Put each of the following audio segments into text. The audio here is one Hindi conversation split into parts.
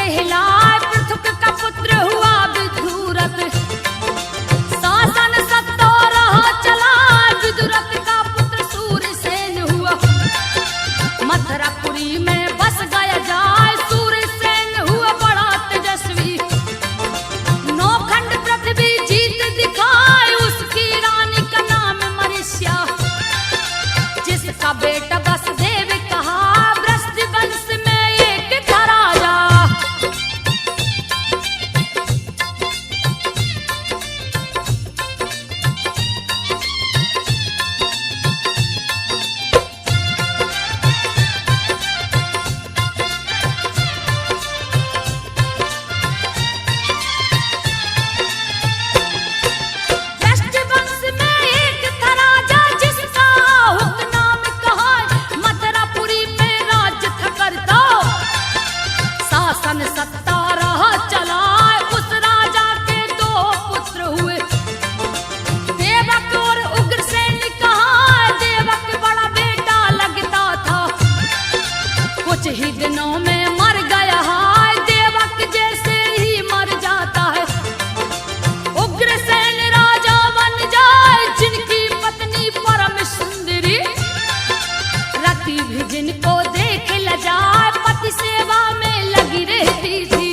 कहलाए पृथुक का पुत्र हुआ विदुरथ। शासन सत्ता रहा चला विदुरथ का पुत्र सूरसेन हुआ। मथुरापुरी में बस गया जाए सूरसेन हुआ बड़ा तेजस्वी। नौखंड पृथ्वी जीत दिखाए उसकी रानी का नाम मरीस्या। जिसका बेटा वसुदेव कहा वृष्टि वंश में एक था राजा। वृष्टि वंश में एक था राजा जिसका हुक नाम कहा मथुरापुरी पे राज्य था करता। शासन सत्ता रहा चला उस राजा के दो पुत्र हुए। देवक और उग्रसेन कहा देवक बड़ा बेटा लगता था। कुछ ही दिनों में मर गया है देवक जैसे ही मर जाता है। उग्रसेन राजा बन जाए जिनकी पत्नी परम सुंदरी। रति भी जिनको देख ल जाए पति सेवा में लगी रहती थी।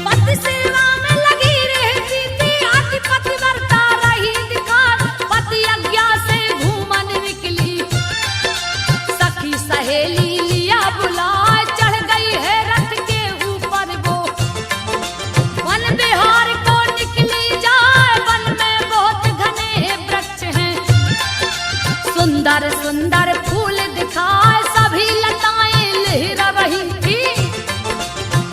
पति सेवा में लगी रहती थी अति पतिव्रता रही दिखार। पति आज्ञा से घूमन निकली सखी सहेली लिया बुलाए। चढ़ गई है रथ के ऊपर वो वन बिहार को निकली जाए। वन में बहुत घने वृक्ष हैं सुंदर सुंदर फूल दिखाए। सभी लताएं लहरा रही थी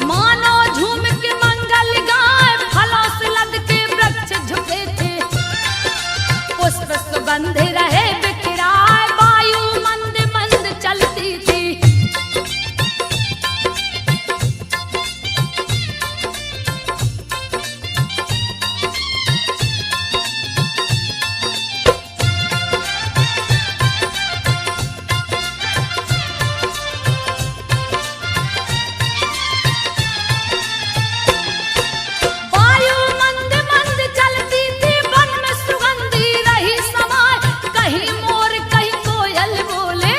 मानो झूम के मंगल गाए। फलों से लद के वृक्ष झुके थे पुष्प सुगंध रहे बिखराए। वायु मंद मंद चलती थी। वायु मंद मंद चलती थी वन में सुगंधी रही समाए। कहीं मोर कहीं कोयल बोले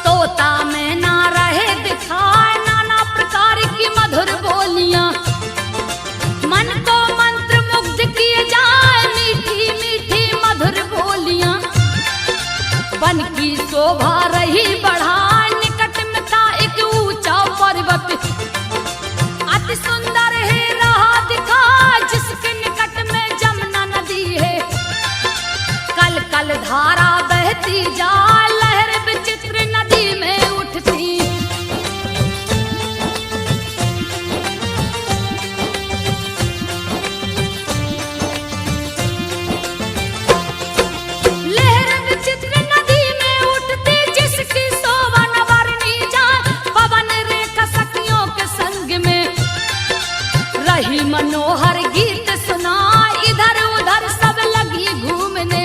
तोता में ना रहे दिखाए। नाना प्रकार की मधुर बोलियां मन को मंत्र मुग्ध किए जाए। मीठी मीठी मधुर बोलियां वन की शोभा रही बढ़ाए। निकट में था एक ऊंचा पर्वत अति सुंदर है रहा दिखा। जिसके निकट में जमुना नदी है कल कल धारा बहती जा। लहर विचित्र नदी में उठती। लहर विचित्र नदी में उठती जिसकी शोभा न वर्णी जाए। पवन रेखा सखियों के संग में रही मनोहर गीत सुना। इधर उधर सब लगी घूमने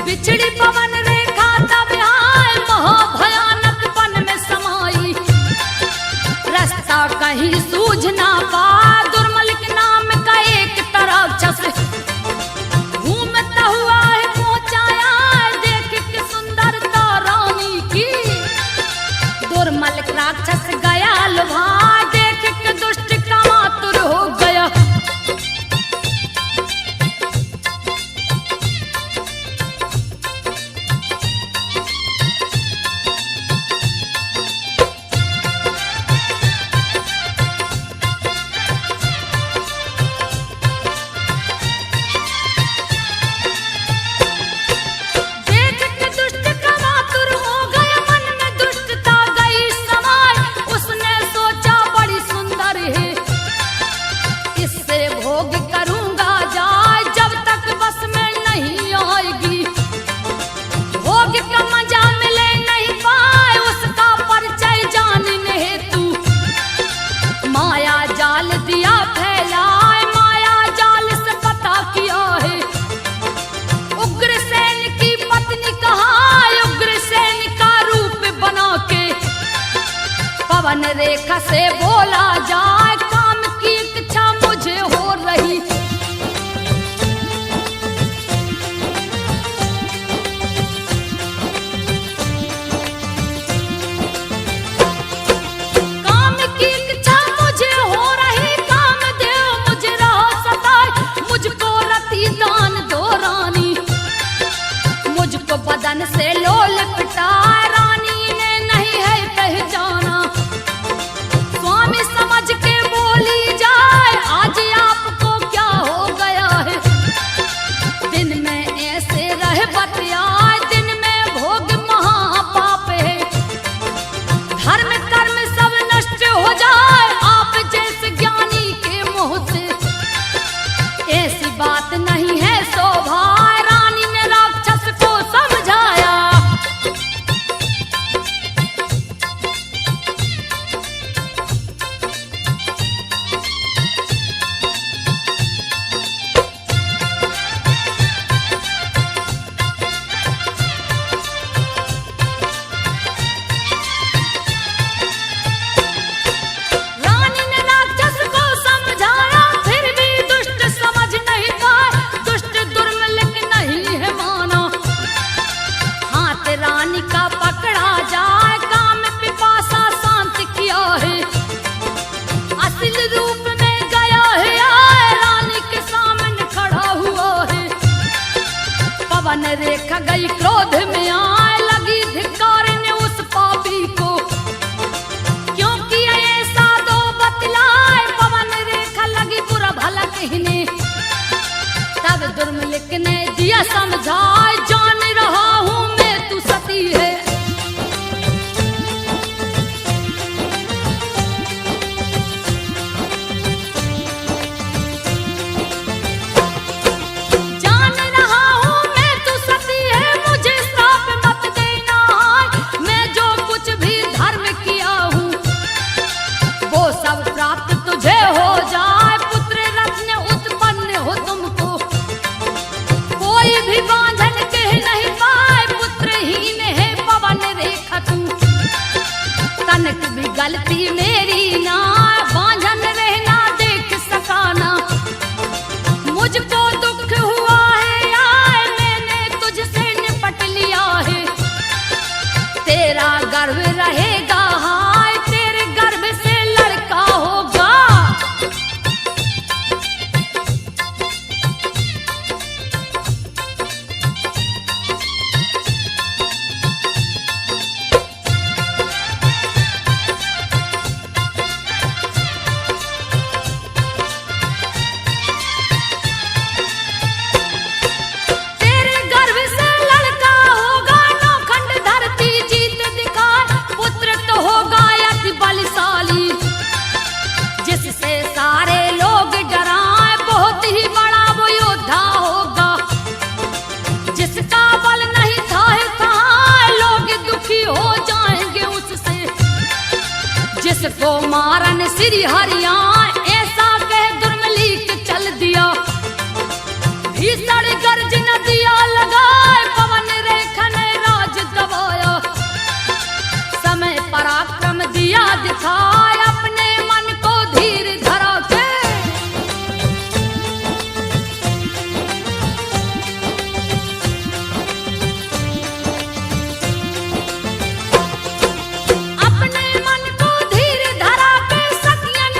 बिछड़ी पवन रेखा तब आए। महाभयानक वन में समाई रास्ता कहीं सूझ ना पा। दुर्मल के नाम का एक राक्षस घूमता हुआ है पहुंचाया। देख के सुंदरता रानी की दुर्मल राक्षस गया लुभा। देख के दुष्ट कामातुर हो गया। जाल दिया फैलाए, माया जाल से पता किया रही। काम की इच्छा मुझे हो रही, काम देव मुझे रहा सताए। मुझको रति दान दो रानी, मुझको बदन से लोल पिटाए। रानी ने नहीं है पहचाना, स्वामी समझ के बोली जाए, आज आपको क्या हो गया है। दिन में ऐसे रहे बतियाए, दिन में भोग महापाप है। धर्म कर्म सब नष्ट हो जाए, आप जैसे ज्ञानी के मुंह से। ऐसी बात नहीं है शोभा, रानी ने राक्षस को समझाया। रानी ने राक्षस को समझाया, फिर भी दुष्ट समझ नहीं पाए। दुष्ट दुर्मलिक नहीं है माना, हाथ रानी का पकड़ा जाए। काम पिपासा शांत किया है, असल रूप में गया है आए। रानी के सामने खड़ा हुआ है, पवन रेखा गई क्रोध में आए। लगी धिक्कारने उस पापी को, क्योंकि ऐसा दो बतलाए। पवन रेखा लगी बुरा भला कहने, तब दुर्मलिक ने दिया समझाए। जान रहा हूं मैं तू सती है, जान रहा हूं मैं तू सती है। मुझे श्राप मत देना, मैं जो कुछ भी धर्म किया हूं वो सब प्राप्त तुझे हो जाए। पुत्र रत्न उत्पन्न हो तुमको, कोई भी बांधन कह नहीं पाए। पुत्रहीन है पवन रेखा तू, तनक भी गलती मेरी ना। बांधन रहना देख सकाना, मुझको दुख हुआ है आए। मैंने तुझसे निपट लिया है, तेरा गर्भ रहेगा हाय। तेरे गर्भ से लड़का होगा, तेरे गर्भ से लड़का होगा। नौखंड धरती जीत दिखाए, पुत्र तो होगा अति बलशाली, जिससे सारे लोग डराए। बहुत ही बड़ा वो योद्धा होगा, जिसका बल नहीं था कहाँ। लोग दुखी हो जाएंगे उससे, जिसको मारन श्री हरिया। ऐसा कह दुर्मलिक चल दिया, भीषण गर्जन दिया लगाए। पवन रेखा ने राज दबाया, समय पराक्रम दिया दिखाए। अपने मन को धीर धरा के, अपने मन को धीर धरा के। सखियन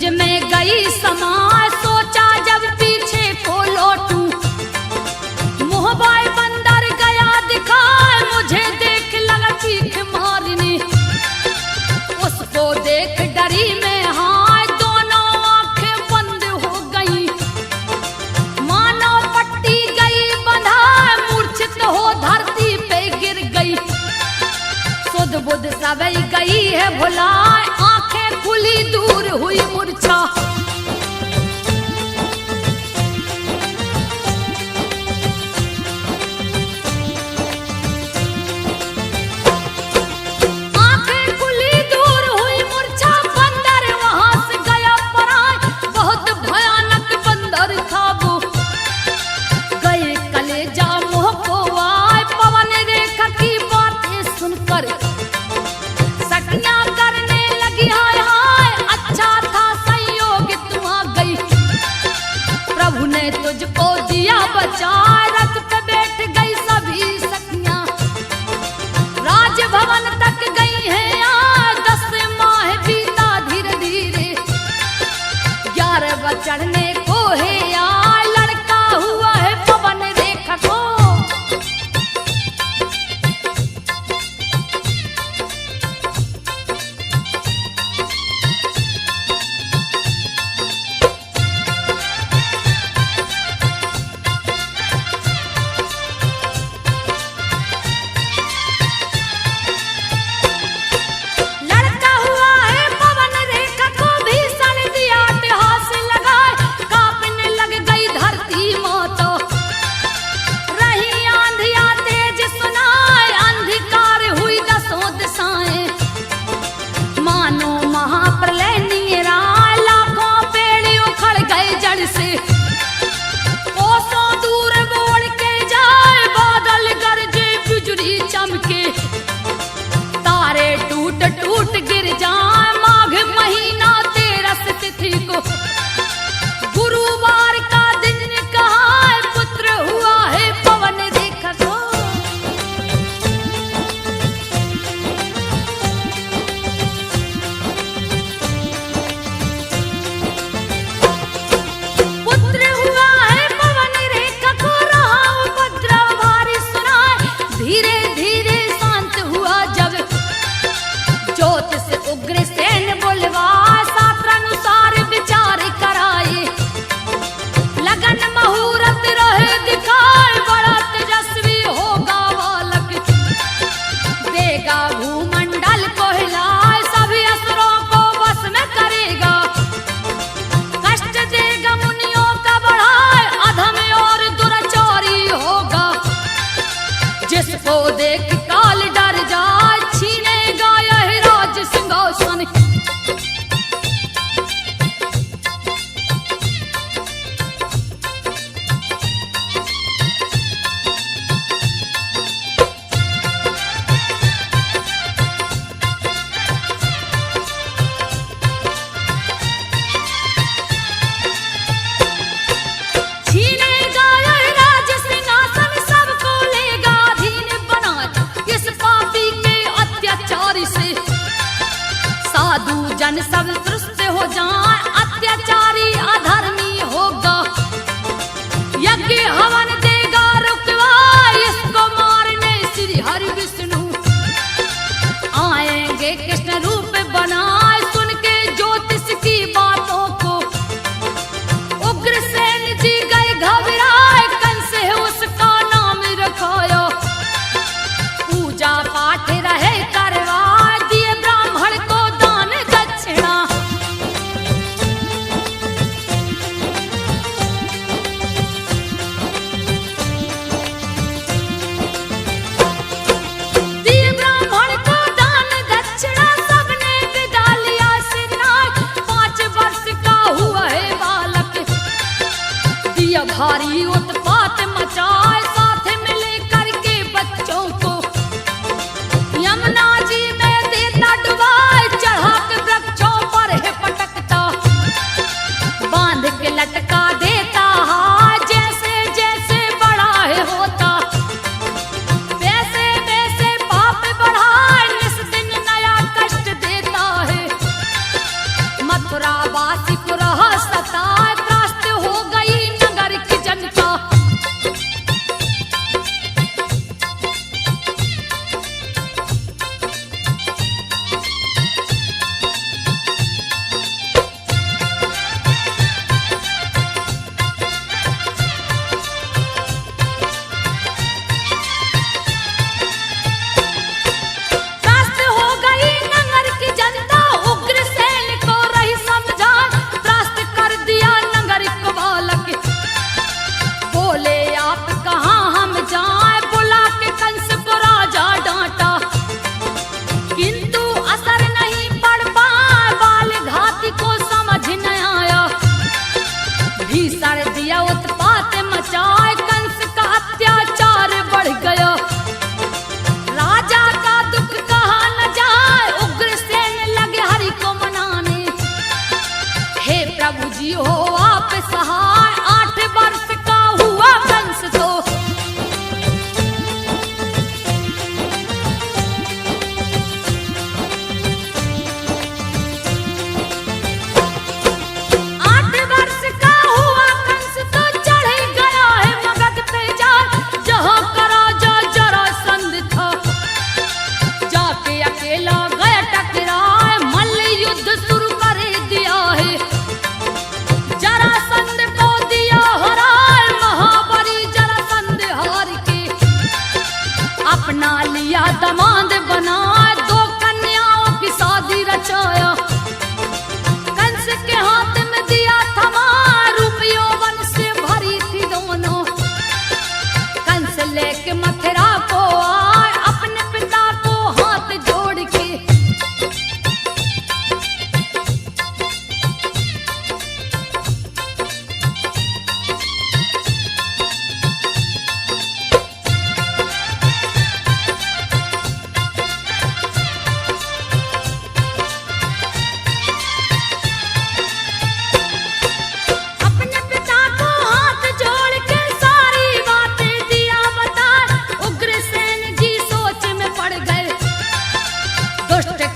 मुझ में गई समाए, सोचा जब पीछे को लौटूं, मुहबाई बंदर गया दिखाए, मुझे देख लगा चीख मारने, उसको देख डरी में हाय, दोनों आंखें बंद हो गई, मानो पट्टी गई बंधाए, मूर्छित हो धरती पे गिर गई, सुध बुध सबई गई है भुलाए, आंखें खुली दूर हुई मूर्छा। आंखें खुली दूर हुई मूर्छा, बंदर वहां से गया पराए, बहुत भयानक बंदर था वो, गए कलेजा मुंह को आए, पवन रेखा की बातें सुनकर सखियां करने लगी हाय हाय, अच्छा था संयोग तू आ गई, प्रभु ने तुझको दिया बचाए, रथ पे बैठ गई सभी सखियां, राजभवन तक गई है आज, 10 माह बीता धीरे धीरे, 11वां चढ़ने को है आए, लड़का हुआ है पवन रेखा को। लड़का हुआ है पवन रेखा को, भीषण दिया अट्टहास लगाए, कांपने लग गई धरती माता, रही आंधियां तेज सुनाए, अंधकार हुई 10 दिशाएं, मानो महाप्रलय नीराए, लाखों पेड़ उखड़ गए जड़ से, कोसों दूर बोल के जाए, बादल गरजे बिजली चमके, तारे टूट टूट गिर जाए, माघ महीना 13 तिथि को, गुरुवार का दिन कहा है, पुत्र हुआ है पवन रेखा को। पुत्र हुआ है पवन रेखा को, रहा उपद्रव भारी सुनाए, धीरे धीरे शांत हुआ जब, ज्योतिष उग्रसेन बुलवाए, शास्त्रानुसार विचार कराए, लगन मुहूर्त रहे दिखाए, बड़ा तेजस्वी होगा बालक, देगा भूमंडल को हिलाए, सभी असुरों को वश में करेगा, कष्ट देगा मुनियों का बढ़ाए, अधम और दुराचारी होगा, जिसको देख काल डर जाए, छीनेगा यह राज सिंहासन। छीनेगा यह राज सिंहासन, सबको लेगा अधीन बना, इस पापी के अत्याचार से, साधु जन सब त्रस्त हो जाए, अत्याचारी अधर्मी होगा, यज्ञ हवन देगा रुकवा, इसको मारने श्री हरि विष्णु आएंगे, कृष्ण रूप बनाए, सुन के ज्योतिष की बातों को, उग्रसेन जी गए घबराए, कंस है उसका नाम रखाया, पूजा पाठ रहे करवाए, दिए ब्राह्मण को दान दक्षिणा,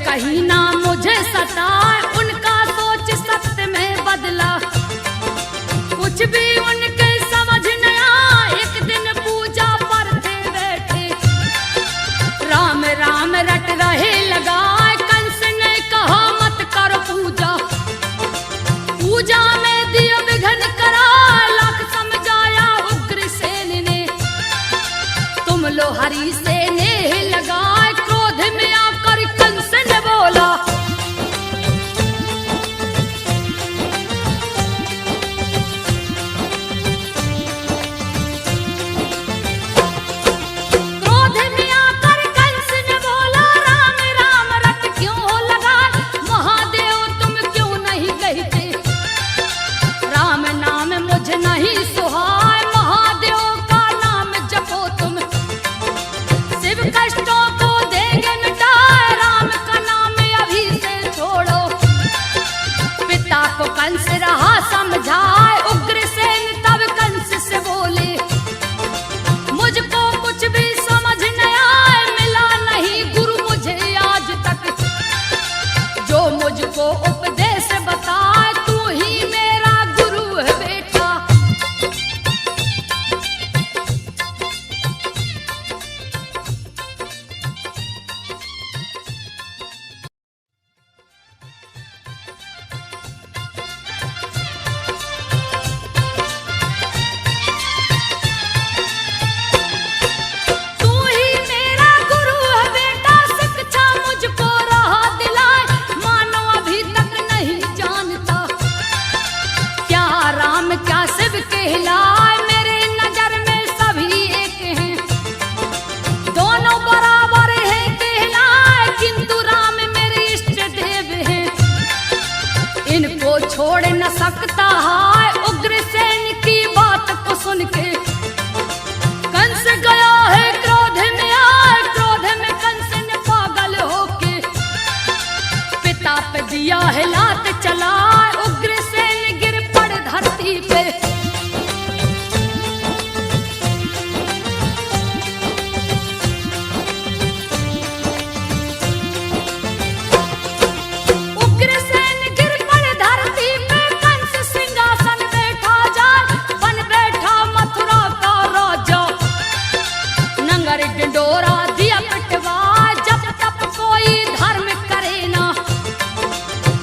कहीं ना मुझे सताए, उनका सोच सत्य में बदला। कुछ भी उनके समझ न आए, एक दिन पूजा पर थे बैठे, राम राम रट रहे लगाए। कंस ने कहा मत कर पूजा, पूजा में दिया विघन करा। लाख समझाया उग्रसेन ने, तुम लो हरि से नेह लगाए। क्रोध में आकर कंस ने बोला, क्रोध में आकर कंस ने बोला, राम राम रट क्यों लगाए। महादेव तुम क्यों नहीं कहते, राम नाम मुझे नहीं सुहाए। महादेव का नाम जपो तुम, शिव कष्टों को देंगे मिटाए। राम का नाम अभी से छोड़ो, पिता को कंस रहा समझाए। उग्रसेन तब कंस से बोले, मुझको कुछ भी समझ न आए। मिला नहीं गुरु मुझे आज तक, जो मुझको उपदेश बताए। तू ही मेरा गुरु है बेटा। तू ही मेरा गुरु है बेटा, शिक्षा मुझको रहा दिलाए। मानो अभी तक नहीं जानता, क्या राम क्या शिव कहलाए। मेरे नजर में सभी एक हैं, दोनों बराबर हैं कहलाए। किंतु राम मेरे इष्ट देव हैं, इनको छोड़ न सकता है। उग्रसेन की बात को सुन के कंस गया है क्रोध में आए। क्रोध में कंस ने पागल होके पिता पे दिया है लात चलाए। उग्रसेन गिर पड़ धरती पे, उग्रसेन गिर पड़ धरती पे। कंस सिंहासन बैठा जाए, बन बैठा मथुरा का राजा। नंगर डिंडोरा दिया पिटवा, जब तब कोई धर्म करे ना।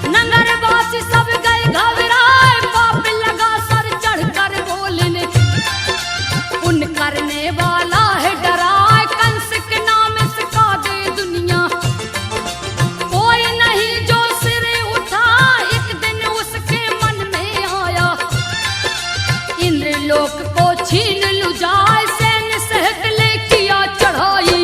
नगरवासी सब गए घबराए, पाप लगा सर चढ़कर बोलने, पुण्य करने वाला है डराए। कंस के नाम सिखा दे दुनिया, कोई नहीं जो सिर उठा। एक दिन उसके मन में आया, इंद्रलोक को छीन लूं जाए। सैन्य सहित ले किया चढ़ाई,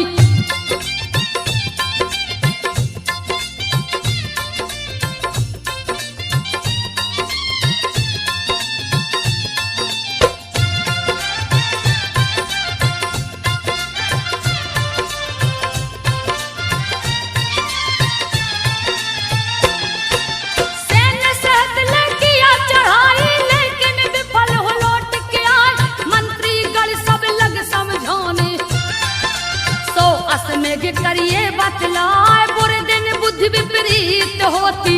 सैन्य सहित ले किया चढ़ाई। लेकिन विफल हो लौट के आए, मंत्री गण सब लग समझाने। 100 अश्वमेघ करिए बतलाए, बुरे दिन बुद्धि विपरीत होती।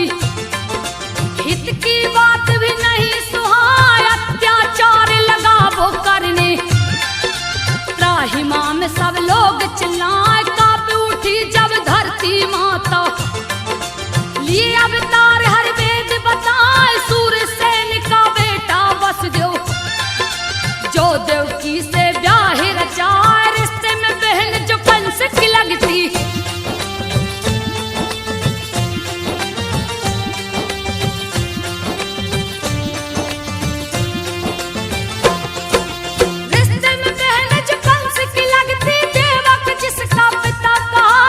हित की बात भी नहीं सुहाए, अत्याचार लगा वो करने। त्राहिमाम में सब लोग चिल्लाए, कांप उठी जब धरती माता। लिए अवतार हर वेद बताए, सूरसेन का बेटा वसुदेव, जो देवकी से ब्याह रचाए। रिश्ते में बहन जो कंस की लगती, रिश्ते में बहन जो कंस की लगती। देवक जिसका पिता कहा,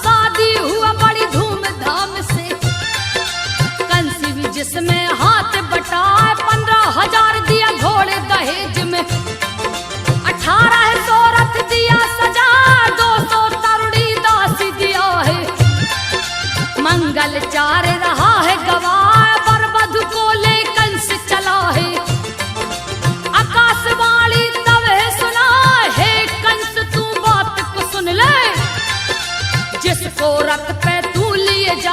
शादी हुआ बड़ी धूमधाम से। कंस भी जिसमें हाथ बटाए, 15,000 दिया घोड़े दहेज में। 1800 रथ दिया सजा, 200 तरुणी दासी दिया है। मंगल चार रहा है गवाह, वर वधु को ले कंस चला है। आकाशवाणी तब है सुना है, कंस तू बात को सुन ले। जिसको रथ पे तू लिए जा,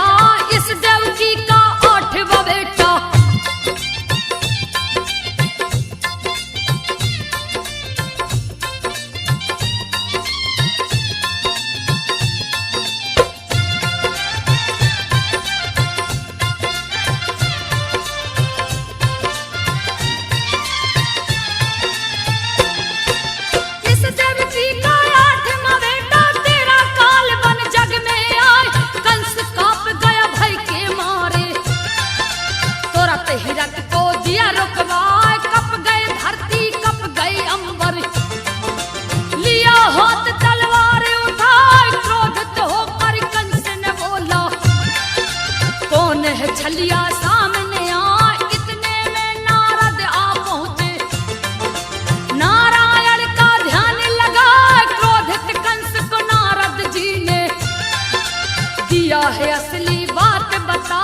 है असली बात बता,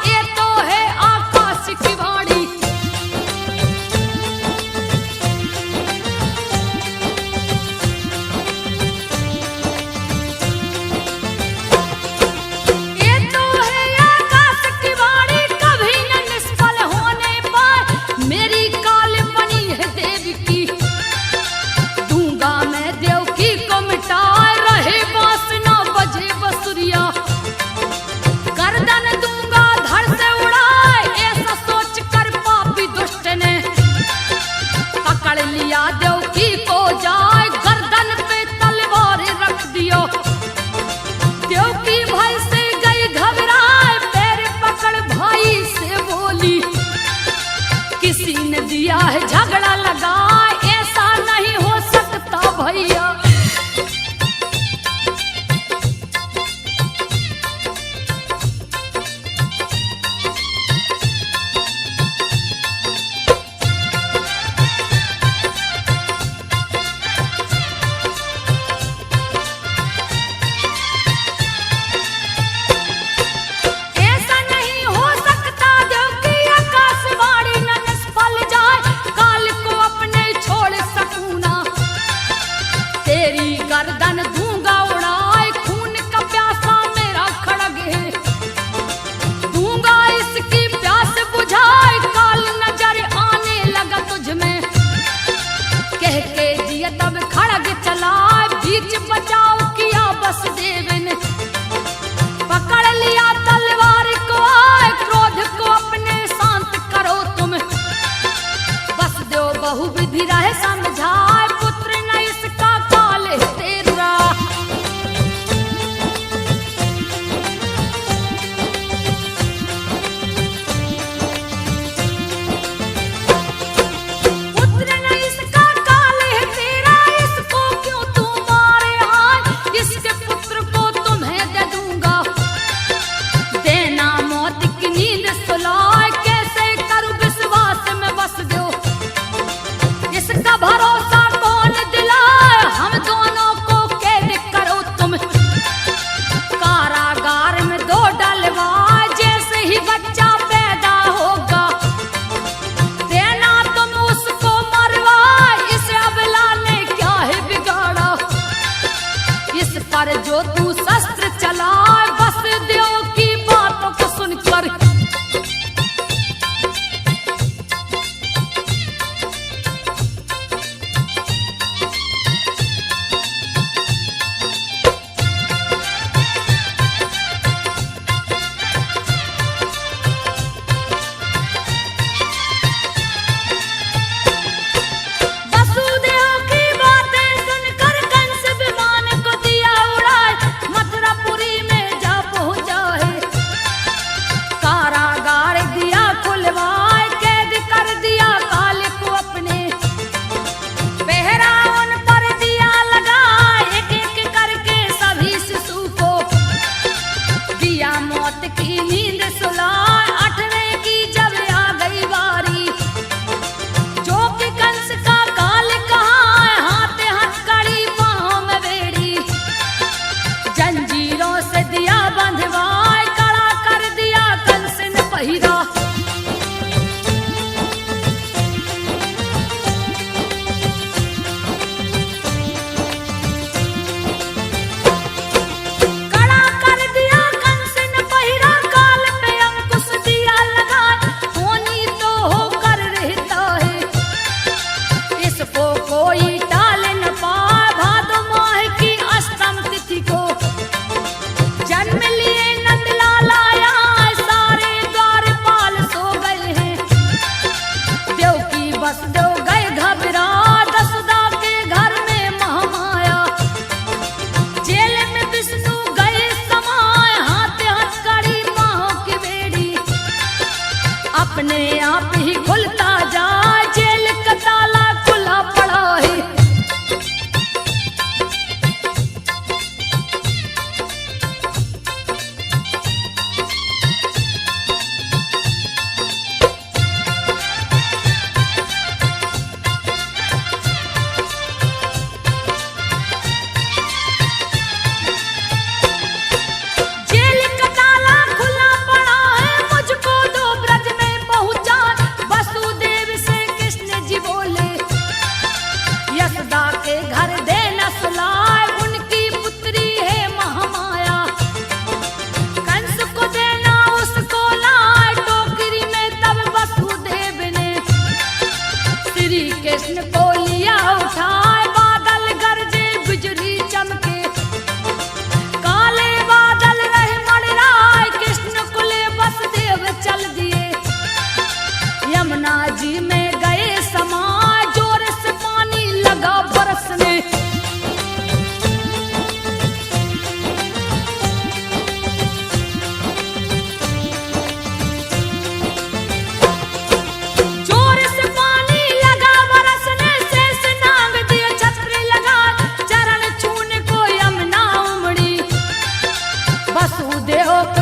ये तो है आकाश की वाणी। ये तो है आकाश की वाणी, कभी न निष्फल होने पाए। मेरी काल बनी है देव की, दूंगा मैं देव की को मिटाए। रहे वासना बजे बसुरिया, गर्दन दूंगा धड़ से उड़ाए। ऐसा सोच कर पापी दुष्ट ने पकड़ लिया देव की को जाए। गर्दन पे तलवार रख दियो, देव की भय से गई घबराए। पैर पकड़ भाई से बोली, किसी ने दिया है झगड़ा लगाए। ऐसा नहीं हो सकता भैया, ऐसा नहीं हो सकता। देव की आकाशवाणी न निष्फल जाए, काल को अपने छोड़ सकूं ना। तेरी गर्दन दूंगा उड़ाए, खून का प्यासा मेरा खड़ग है, दूंगा इसकी प्यास बुझाए। काल नजर आने लगा तुझ में, कह के दिया तब खड़ग चलाए। बीच बचाव किया वसुदेव ने, पकड़ लिया तलवार को आए। क्रोध को अपने शांत करो तुम, वसुदेव बहुविधि रहे समझाए। पुत्र न इसका काल है तेरा, पुत्र न इसका काल है तेरा। इसको क्यों तू मारे आए, इसके पुत्र को तुम्हें दे दूंगा। देना मौत की नींद सुलाए, कैसे करूं विश्वास में बस दो। इसका भरोसा कौन दिलाए, हम दोनों को कैद करो तुम। कारागार में दो डलवाए, जैसे ही बच्चा पैदा होगा देना तुम उसको मरवाए। इस अबला ने क्या है बिगाड़ा, इस पर जो तू शस्त्र चलाए। वसुदेव की बातों को सुनकर वसुदेव की बातें सुनकर कंस विमान को दिया उड़ाए। मथुरापुरी में जा पहुंचा है, कारागार दिया खुलवाए। कैद कर दिया काल को अपने, पहरा उन पर दिया लगाए। एक एक करके सभी शिशु को दिया मौत की नींद सुलाए। 8वें की जब आ गई बारी, जो कि कंस का काल कहाँ है। हाथ हथकड़ी पाँव में बेड़ी, जंजीरों से दिया बंधवाए। कड़ा कर दिया कंस ने पहिरा, कड़ा कर दिया कंस ने पहिरा। काल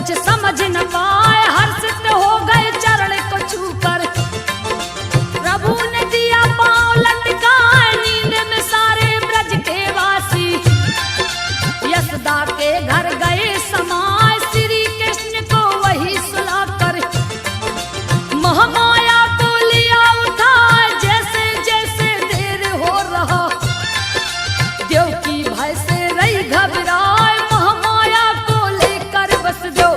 कुछ समझ न पाए हर्षित हो गए चरण को छूकर। प्रभु ने दिया पांव लटकाए नींद में सारे ब्रज के वासी। यशोदा के घर गए समाए श्री कृष्ण को वही सुलाकर। महामाया को लिया उठाए जैसे जैसे देर हो रहा। देवकी भय से रही घबराए महामाया को लेकर वसुदेव।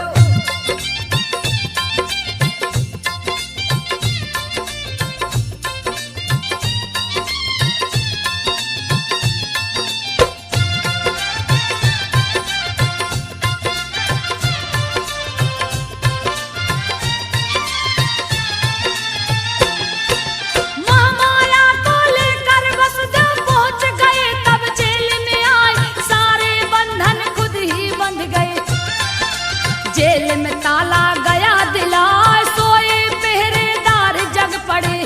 जेल में ताला गया दिलाए सोए पहरेदार जग पड़े।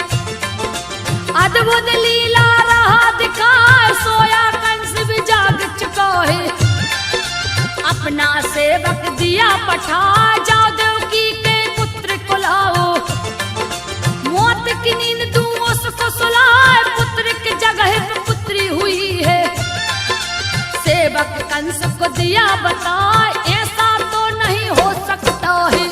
अद्भुत लीला रहा दिखाए सोया कंस भी जाग चुका है। अपना सेवक दिया पठा जाओ देवकी के पुत्र को लाओ। मौत की नींद तू उसको सुलाए पुत्र की जगह पे पुत्री हुई है। सेवक कंस को दिया बताए ऐसा तो नहीं हो सकता है।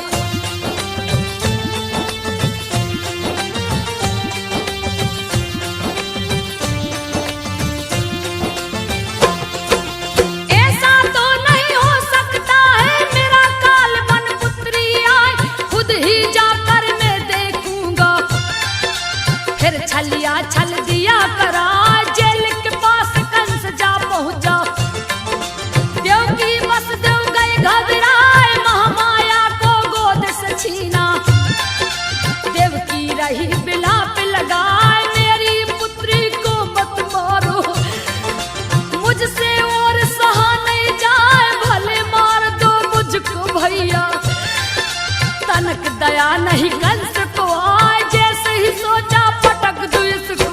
ऐसा तो नहीं हो सकता है मेरा काल बन पुत्री आए खुद ही जाकर मैं देखूंगा। फिर छलिया छल दिया करा जेल के पास कंस जा पहुंचा। देवकी वसुदेव गए घबराए महामाया को गोद से छीना। देवकी रही बिलाप लगाए मेरी पुत्री को मत मारो। मुझसे और सहा नहीं जाए भले मार दो मुझको भैया। तनक दया नहीं कंस को आए जैसे ही सोचा पटक दो इसको।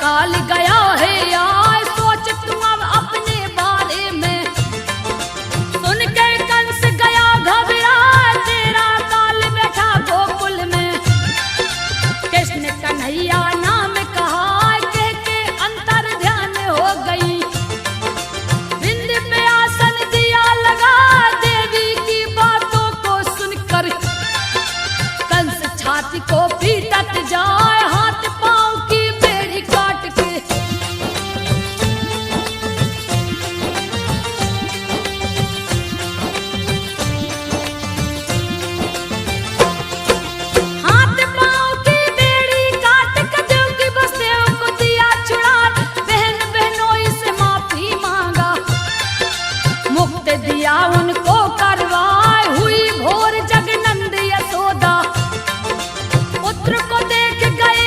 काल गया है यार सोच तू अब अपने बारे में। सुन के कंस गया घबरा तेरा काल बैठा गोकुल में। कृष्ण कन्हैया नाम कहा कह के अंतर ध्यान हो गई। बिंद पे आसन दिया लगा देवी की बातों को सुनकर। कंस छाती को पीटत जाए हाथ पांव की काट के। हाथ पांव की बेड़ी काट के देवकी वसुदेव को दिया छुड़ा। बहन बहनोई से माफी मांगा। मुक्त दिया उनको करवाए हुई भोर जगनंद यशोदा। पुत्र को देख गए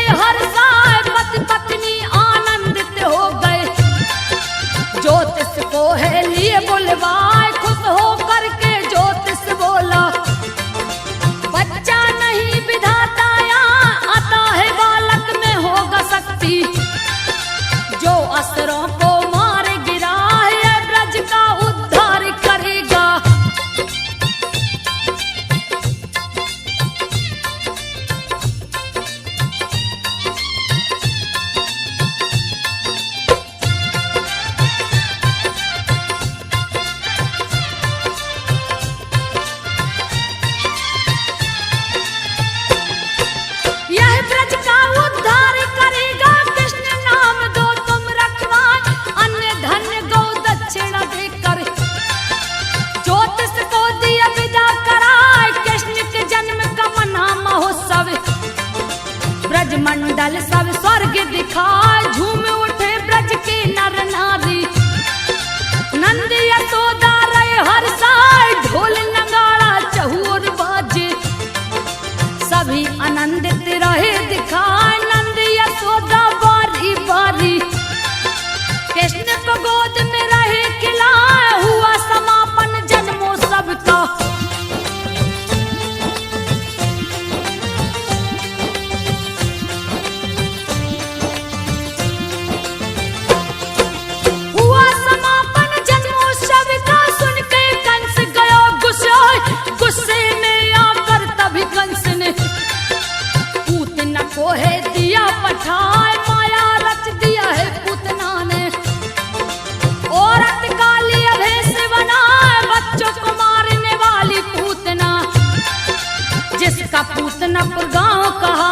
जमुनापुर गांव कहा,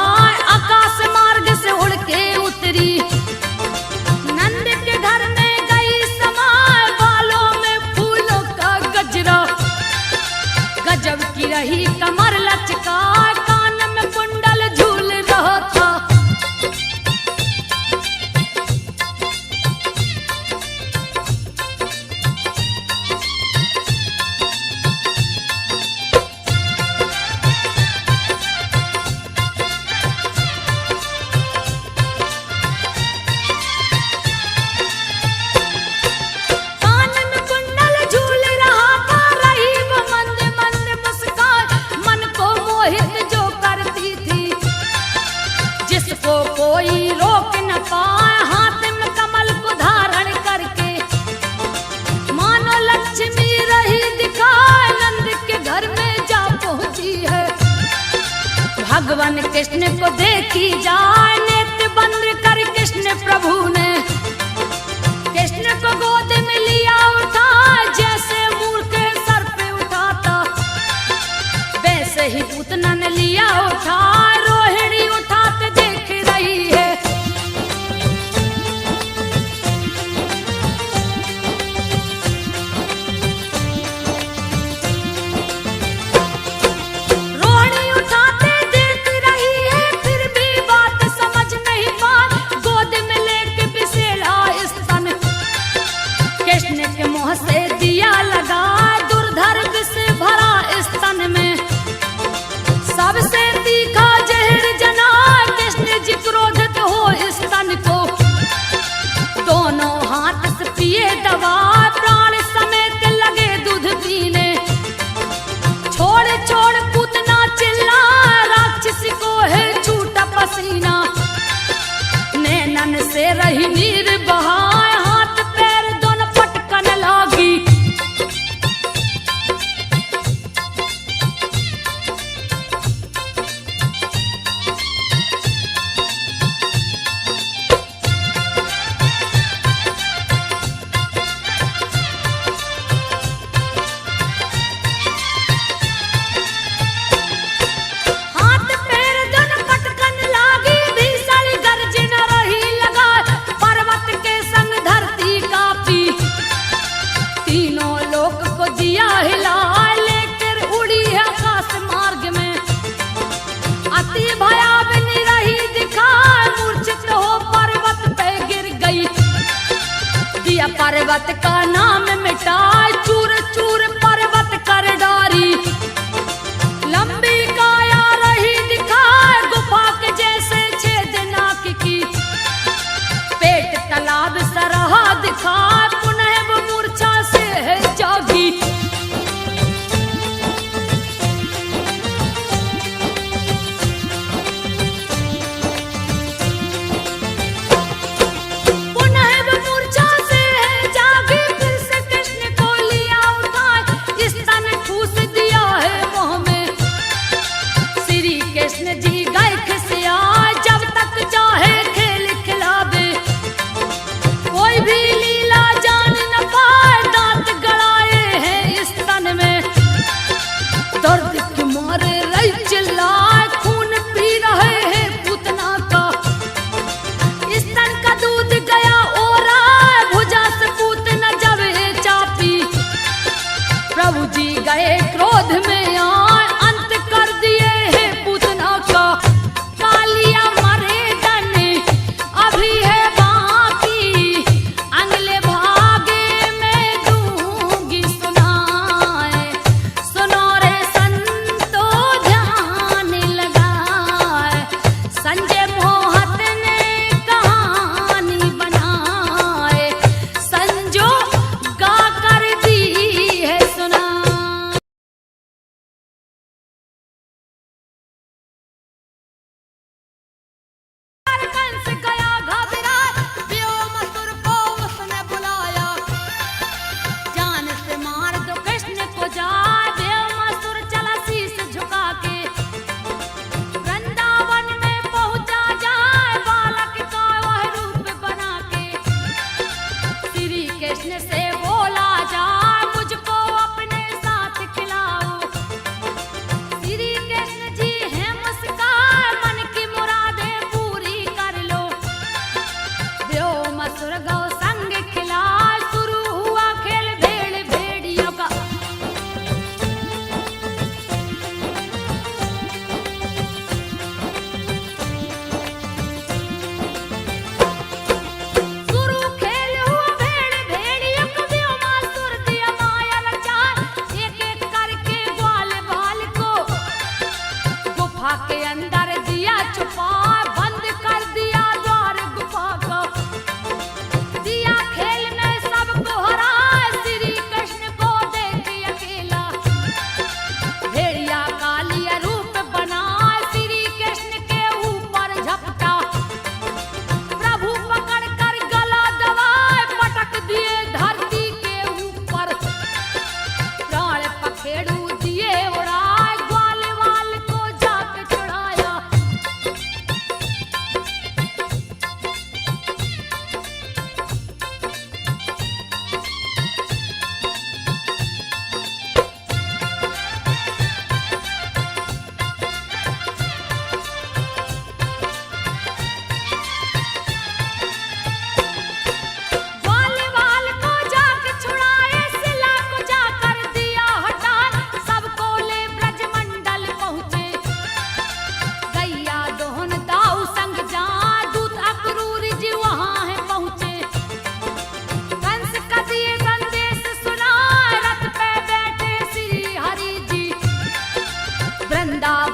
आकाश मार्ग से उड़ के उतरी, नंद के घर में गई समाए, बालों में फूलों का गजरा, गजब की रही कमर लचका, कान में कुंडल झूल रहा था। कान में कुंडल झूल रहा था, रही वो मंद मंद मुस्कान, मन को मोहित जो करती थी, जिसको कोई रोक न पाए, हाथ में कमल को धारण करके, मानो लक्ष्मी रही दिखाए, नंद के घर में जा पहुंची है। भगवान कृष्ण को देखी जाए, नेत्र बंद कर कृष्ण प्रभु ने कृष्ण को गोद में लिया उठा, जैसे मूर्ख सर पे उठाता, वैसे ही पूतना ने लिया उठा, रोहिणी उठाते देख रही है। रोहिणी उठाते देख रही है, फिर भी बात समझ नहीं पाई, गोद में लेके बिसेला स्तन, कृष्ण के मुंह से दिया लगा, दुर्धर्ष से भरा स्तन में, सबसे तीखा जहर जना, कृष्ण जी क्रोधित हो स्तन को, दोनों हाथ से पिए दवा, प्राण समेत लगे दूध पीने, छोड़ छोड़ पूतना चिल्ला, राक्षसी को है छूटा पसीना, नैनन से रही नीर बहाए, हाथ पैर दोनों पटकन लागी। हाथ पैर दोनों पटकन लागी, भीषण गर्जन रही लगा, पर्वत के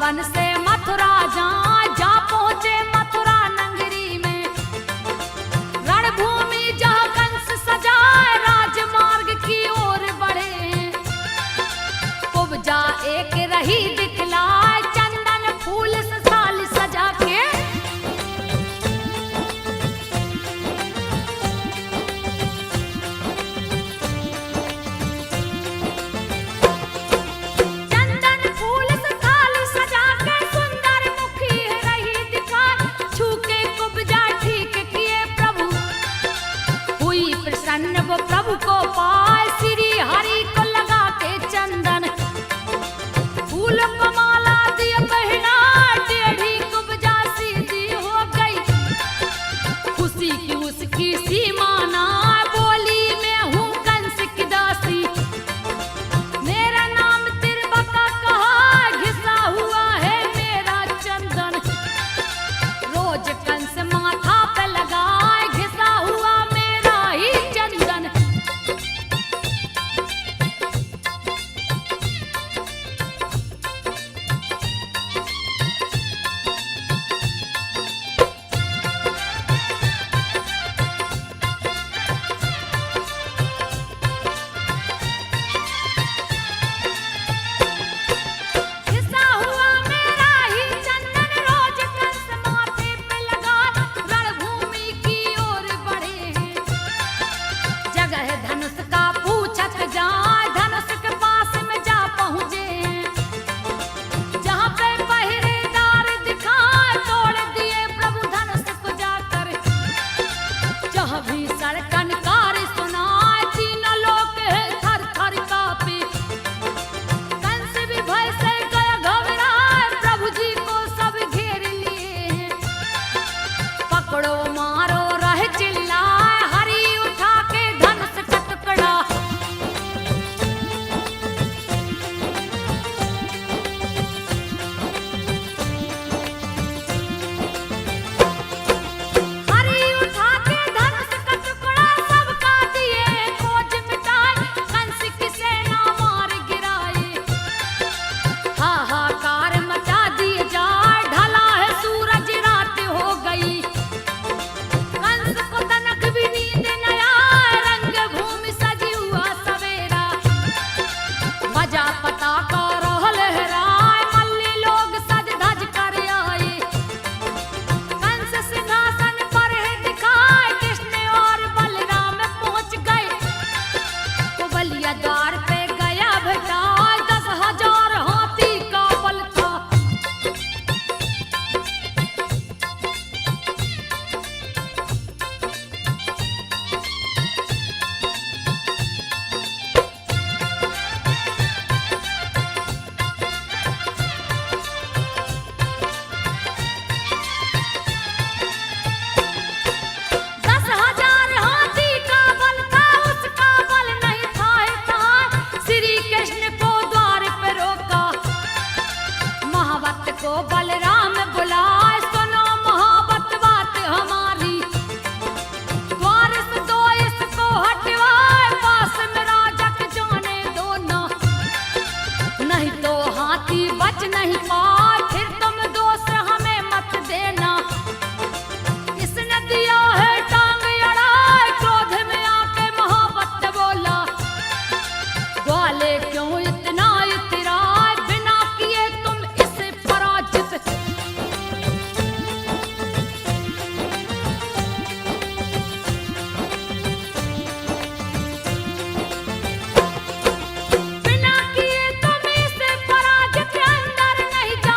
वृंदावन से मथुरा जा पहुंचे मथुरा नगरी में। रणभूमि जहाँ कंस सजाए राजमार्ग की ओर बढ़े। कुब्जा एक रही दिखलाए चंदन फूल से साल सजा के। प्रभु को पाए श्री हरि को लगा के चंदन। फूल को माला दिए पहना टेढ़ी कुब्जा सीधी हो गई। खुशी की उसकी सीमा ना बोली मैं हूँ कंस की दासी। मेरा नाम तिरबका कहा घिसा हुआ है मेरा चंदन। रोज कंस माथा पे लगाए घिसा हुआ मेरा ही चंदन। नहीं जा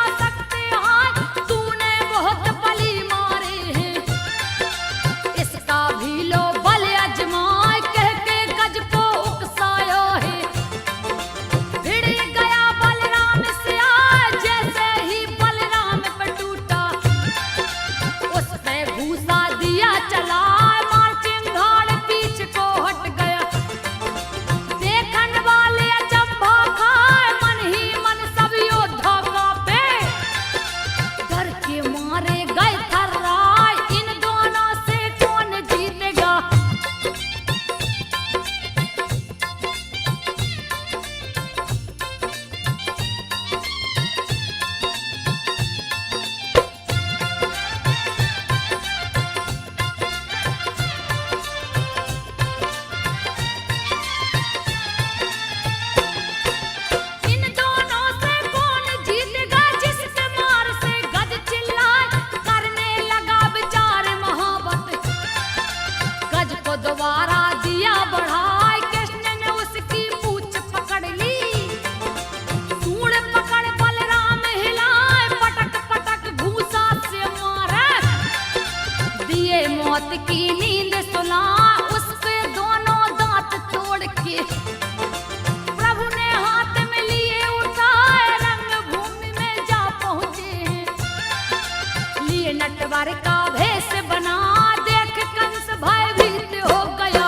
शिकार का भेष बना, देख कंस भयभीत हो गया।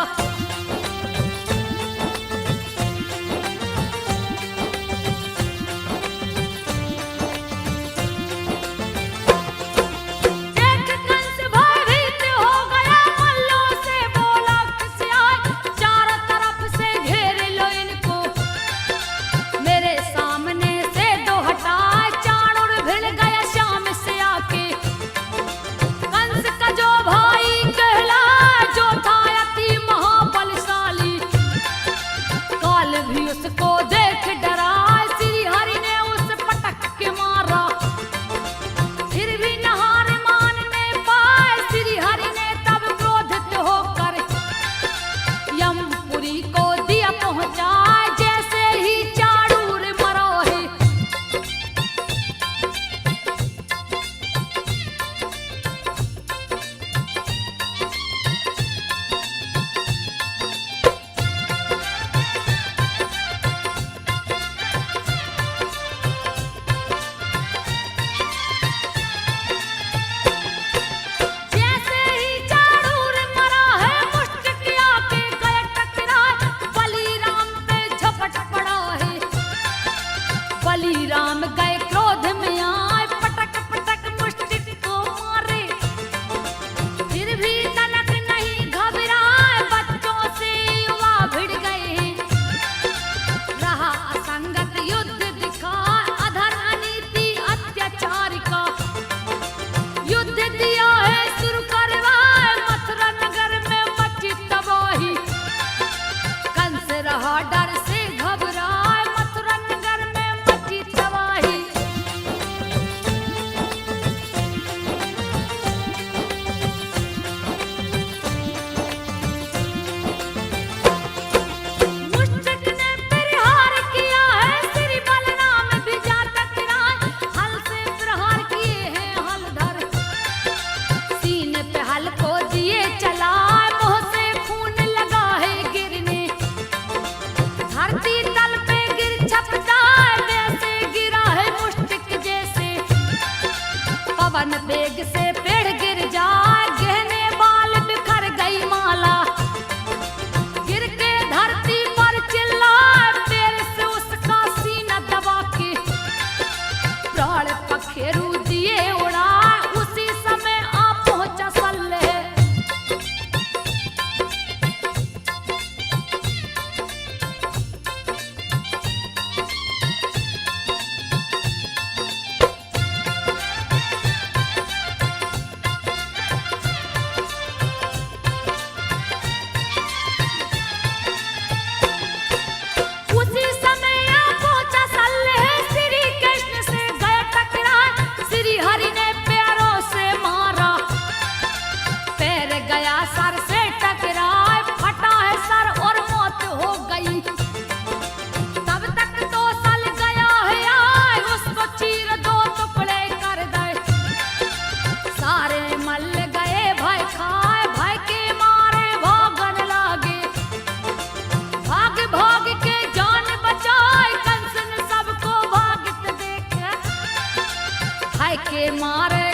देख कंस भयभीत हो गया, मल्लों से बोला किस आए, चारों तरफ से घेर लो इनको, मेरे सामने से दो हटाए, चाणूर भिड़ गया शाम से आके। कंस का जो भाई कहला, जो था अति महाबलशाली, काल भी उसको देख डरा, श्री हरि ने उस पटक के मारा। फिर भी नहार मानने पाए, श्री हरि ने तब क्रोधित होकर यमपुरी को दिया पहुंचाए, जैसे ही चाणूर मरा है। जैसे ही चाणूर मरा है, मुष्टिक आके गए टकराए, बलिराम पे झपट पड़ा है। बलिराम गए क्रोध में आए, पटक पटक मुष्टिक को मारे। फिर भी तनक नहीं घबराए, बच्चों से युवा भिड़ गए। रहा असंगत युद्ध दिखाए, अधर अनीति अत्याचार का। युद्ध दिया है शुरू करवाए, मथुरा नगर में मची तबाही। कंस रहा डर से घबराए, मथुरा नगर में मची तबाही। मुष्टिक ने प्रहार किया है, श्री बलराम भी जा टकराए, हल से प्रहार किए हैं हलधर। सीने पे हल को दिए चलाए, मुंह से खून लगा है गिरने। धरती तल पे गिर छपटाए, वैसे गिरा है मुष्टिक जैसे। पवन वेग से पेड़ गिर जाए, गहने बाल बिखर गई माला। गिर के धरती पर चिल्लाए, पैर से उसका सीना दबा के। प्राण पखेरु दिए उड़ाए, उसी समय आ पहुंचा सल्लेह। उसी समय आ पहुंचा सल्लेह, श्री कृष्ण से गए टकराए, श्री हरि ने पैरों से मारा। पैर गया सर से टकराए, फटा है सर और मौत हो गई। तब तक तो सल गया है आए, उसको चीर दो टुकड़े कर दे। सारे मल गए भय खाए, भय के मारे भागन लागे। भाग भाग के जान बचाए, कंस ने सबको भागत देखे। भय के मारे